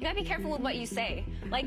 gotta be careful with what you say. Like,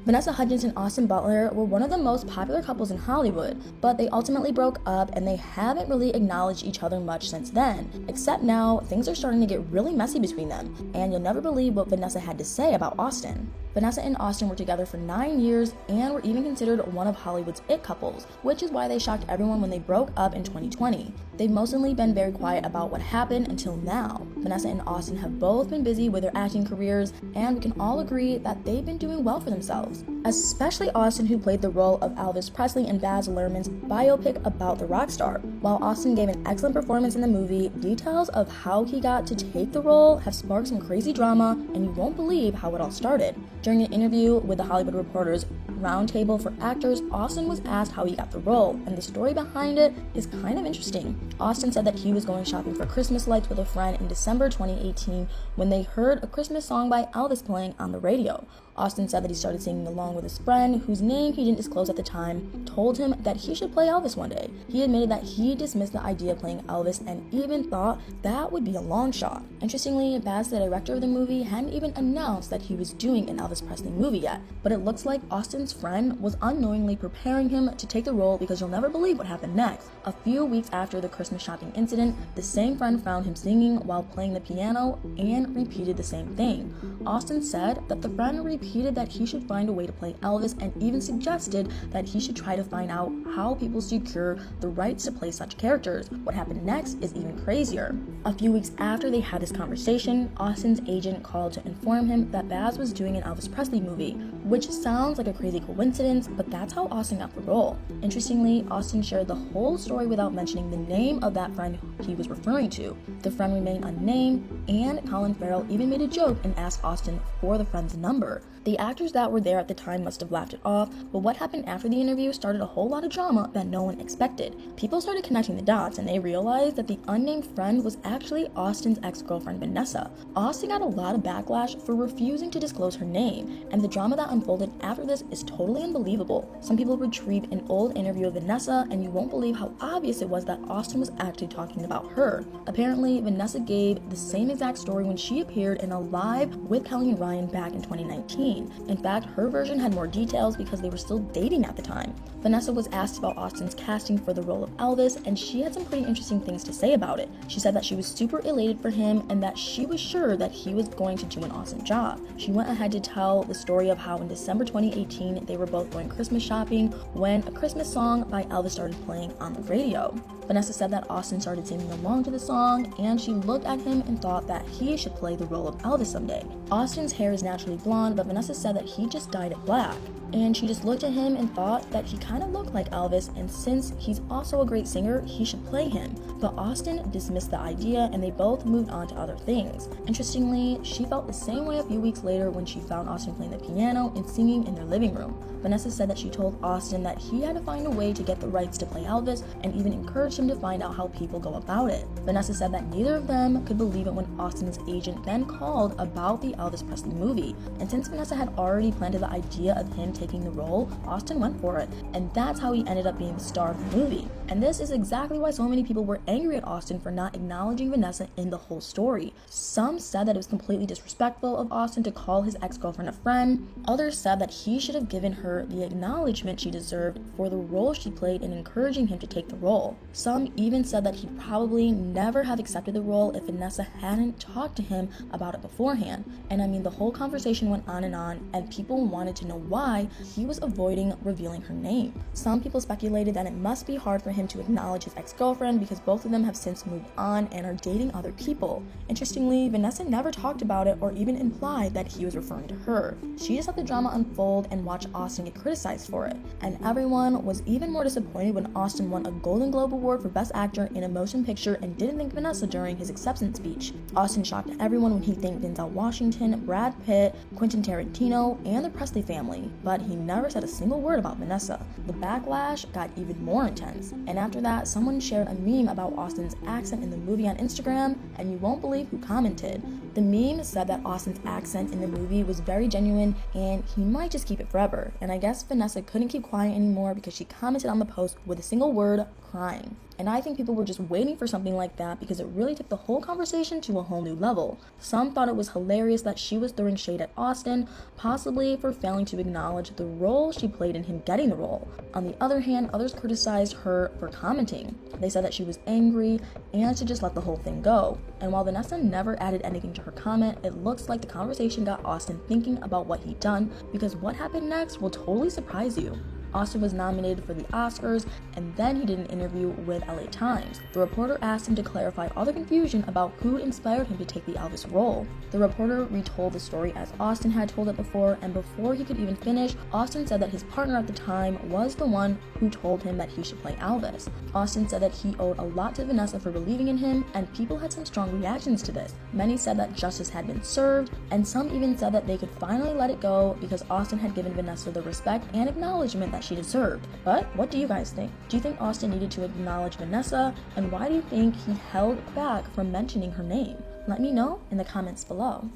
Vanessa Hudgens and Austin Butler were one of the most popular couples in Hollywood, but they ultimately broke up and they haven't really acknowledged each other much since then. Except now, things are starting to get really messy between them, and you'll never believe what Vanessa had to say about Austin. Vanessa and Austin were together for 9 years and were even considered one of Hollywood's it couples, which is why they shocked everyone when they broke up in 2020. They've mostly been very quiet about what happened until now. Vanessa and Austin have both been busy with their acting careers, and we can all agree that they've been doing well for themselves. Especially Austin, who played the role of Elvis Presley in Baz Luhrmann's biopic about the rock star. While Austin gave an excellent performance in the movie, details of how he got to take the role have sparked some crazy drama, and you won't believe how it all started. During an interview with the Hollywood Reporter's Roundtable for Actors, Austin was asked how he got the role, and the story behind it is kind of interesting. Austin said that he was going shopping for Christmas lights with a friend in December 2018 when they heard a Christmas song by Elvis playing on the radio. Austin said that he started singing along with his friend, whose name he didn't disclose at the time, told him that he should play Elvis one day. He admitted that he dismissed the idea of playing Elvis and even thought that would be a long shot. Interestingly, Baz, the director of the movie, hadn't even announced that he was doing an Elvis Presley movie yet, but it looks like Austin's friend was unknowingly preparing him to take the role, because you'll never believe what happened next. A few weeks after the Christmas shopping incident, the same friend found him singing while playing the piano and repeated the same thing. Austin said that the friend repeated that he should find a way to play Elvis and even suggested that he should try to find out how people secure the rights to play such characters. What happened next is even crazier. A few weeks after they had this conversation, Austin's agent called to inform him that Baz was doing an Elvis Presley movie, which sounds like a crazy coincidence, but that's how Austin got the role. Interestingly, Austin shared the whole story without mentioning the name of that friend he was referring to. The friend remained unnamed, and Colin Farrell even made a joke and asked Austin for the friend's number. The actors that were there at the time must have laughed it off, but what happened after the interview started a whole lot of drama that no one expected. People started connecting the dots, and they realized that the unnamed friend was actually Austin's ex-girlfriend Vanessa. Austin got a lot of backlash for refusing to disclose her name, and the drama that unfolded after this is totally unbelievable. Some people retrieved an old interview of Vanessa, and you won't believe how obvious it was that Austin was actually talking about her. Apparently, Vanessa gave the same exact story when she appeared in a live with Kelly and Ryan back in 2019. In fact, her version had more details because they were still dating at the time. Vanessa was asked about Austin's casting for the role of Elvis, and she had some pretty interesting things to say about it. She said that she was super elated for him and that she was sure that he was going to do an awesome job. She went ahead to tell the story of how in December 2018 they were both going Christmas shopping when a Christmas song by Elvis started playing on the radio. Vanessa said that Austin started singing along to the song, and she looked at him and thought that he should play the role of Elvis someday. Austin's hair is naturally blonde, but Vanessa said that he just dyed it black. And she just looked at him and thought that he kind of looked like Elvis, and since he's also a great singer, he should play him. But Austin dismissed the idea, and they both moved on to other things. Interestingly, she felt the same way a few weeks later when she found Austin playing the piano and singing in their living room. Vanessa said that she told Austin that he had to find a way to get the rights to play Elvis, and even encouraged him to find out how people go about it. Vanessa said that neither of them could believe it when Austin's agent then called about the Elvis Presley movie. And since Vanessa had already planted the idea of him taking the role, Austin went for it, and that's how he ended up being the star of the movie. And this is exactly why so many people were angry at Austin for not acknowledging Vanessa in the whole story. Some said that it was completely disrespectful of Austin to call his ex-girlfriend a friend. Others said that he should have given her the acknowledgement she deserved for the role she played in encouraging him to take the role. Some even said that he'd probably never have accepted the role if Vanessa hadn't talked to him about it beforehand. And I mean, the whole conversation went on, and people wanted to know why he was avoiding revealing her name. Some people speculated that it must be hard for him to acknowledge his ex-girlfriend because both of them have since moved on and are dating other people. Interestingly, Vanessa never talked about it or even implied that he was referring to her. She just let the drama unfold and watched Austin get criticized for it. And everyone was even more disappointed when Austin won a Golden Globe Award for Best Actor in a Motion Picture and didn't thank Vanessa during his acceptance speech. Austin shocked everyone when he thanked Denzel Washington, Brad Pitt, Quentin Tarantino, and the Presley family, but he never said a single word about Vanessa. The backlash got even more intense, and after that, someone shared a meme about Austin's accent in the movie on Instagram, and you won't believe who commented. The meme said that Austin's accent in the movie was very genuine, and he might just keep it forever. And I guess Vanessa couldn't keep quiet anymore because she commented on the post with a single word, crying. And I think people were just waiting for something like that because it really took the whole conversation to a whole new level. Some thought it was hilarious that she was throwing shade at Austin, possibly for failing to acknowledge the role she played in him getting the role. On the other hand, others criticized her for commenting. They said that she was angry and should just let the whole thing go. And while Vanessa never added anything to her comment, it looks like the conversation got Austin thinking about what he'd done, because what happened next will totally surprise you. Austin was nominated for the Oscars, and then he did an interview with LA Times. The reporter asked him to clarify all the confusion about who inspired him to take the Elvis role. The reporter retold the story as Austin had told it before, and before he could even finish, Austin said that his partner at the time was the one who told him that he should play Elvis. Austin said that he owed a lot to Vanessa for believing in him, and people had some strong reactions to this. Many said that justice had been served, and some even said that they could finally let it go because Austin had given Vanessa the respect and acknowledgement that she deserved. But what do you guys think? Do you think Austin needed to acknowledge Vanessa, and why do you think he held back from mentioning her name? Let me know in the comments below.